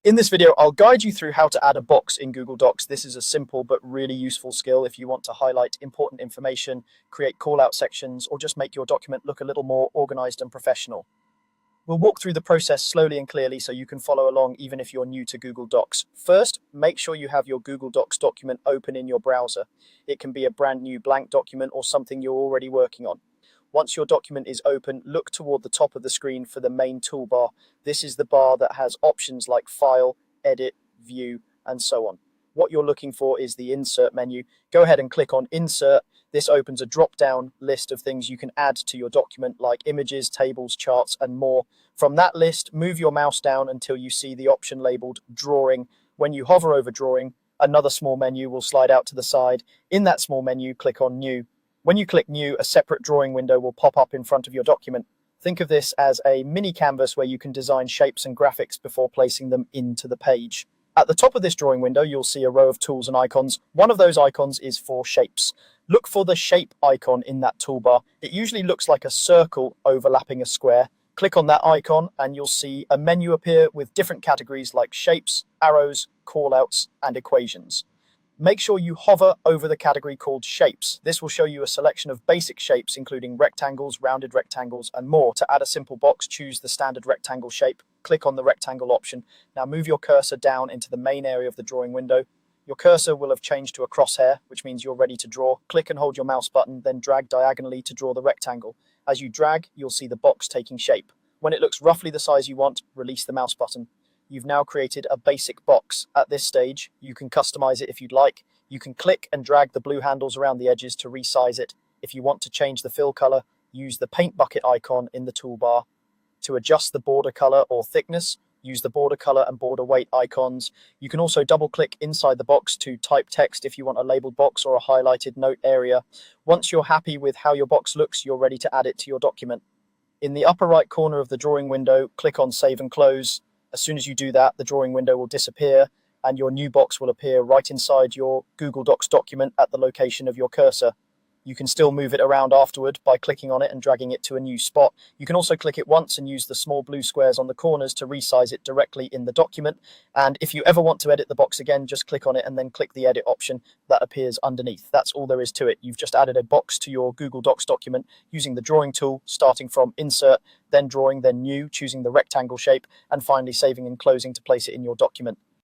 In this video, I'll guide you through how to add a box in Google Docs. This is a simple but really useful skill if you want to highlight important information, create call-out sections, or just make your document look a little more organized and professional. We'll walk through the process slowly and clearly so you can follow along even if you're new to Google Docs. First, make sure you have your Google Docs document open in your browser. It can be a brand new blank document or something you're already working on. Once your document is open, look toward the top of the screen for the main toolbar. This is the bar that has options like File, Edit, View, and so on. What you're looking for is the Insert menu. Go ahead and click on Insert. This opens a drop-down list of things you can add to your document, like images, tables, charts, and more. From that list, move your mouse down until you see the option labeled Drawing. When you hover over Drawing, another small menu will slide out to the side. In that small menu, click on New. When you click New, a separate drawing window will pop up in front of your document. Think of this as a mini canvas where you can design shapes and graphics before placing them into the page. At the top of this drawing window, you'll see a row of tools and icons. One of those icons is for shapes. Look for the shape icon in that toolbar. It usually looks like a circle overlapping a square. Click on that icon and you'll see a menu appear with different categories like shapes, arrows, callouts, and equations. Make sure you hover over the category called Shapes. This will show you a selection of basic shapes, including rectangles, rounded rectangles, and more. To add a simple box, choose the standard rectangle shape. Click on the rectangle option. Now move your cursor down into the main area of the drawing window. Your cursor will have changed to a crosshair, which means you're ready to draw. Click and hold your mouse button, then drag diagonally to draw the rectangle. As you drag, you'll see the box taking shape. When it looks roughly the size you want, release the mouse button. You've now created a basic box. At this stage, you can customize it if you'd like. You can click and drag the blue handles around the edges to resize it. If you want to change the fill color, use the paint bucket icon in the toolbar. To adjust the border color or thickness, use the border color and border weight icons. You can also double click inside the box to type text if you want a labeled box or a highlighted note area. Once you're happy with how your box looks, you're ready to add it to your document. In the upper right corner of the drawing window, click on Save and Close. As soon as you do that, the drawing window will disappear and your new box will appear right inside your Google Docs document at the location of your cursor. You can still move it around afterward by clicking on it and dragging it to a new spot. You can also click it once and use the small blue squares on the corners to resize it directly in the document. And if you ever want to edit the box again, just click on it and then click the edit option that appears underneath. That's all there is to it. You've just added a box to your Google Docs document using the drawing tool, starting from Insert, then Drawing, then New, choosing the rectangle shape, and finally saving and closing to place it in your document.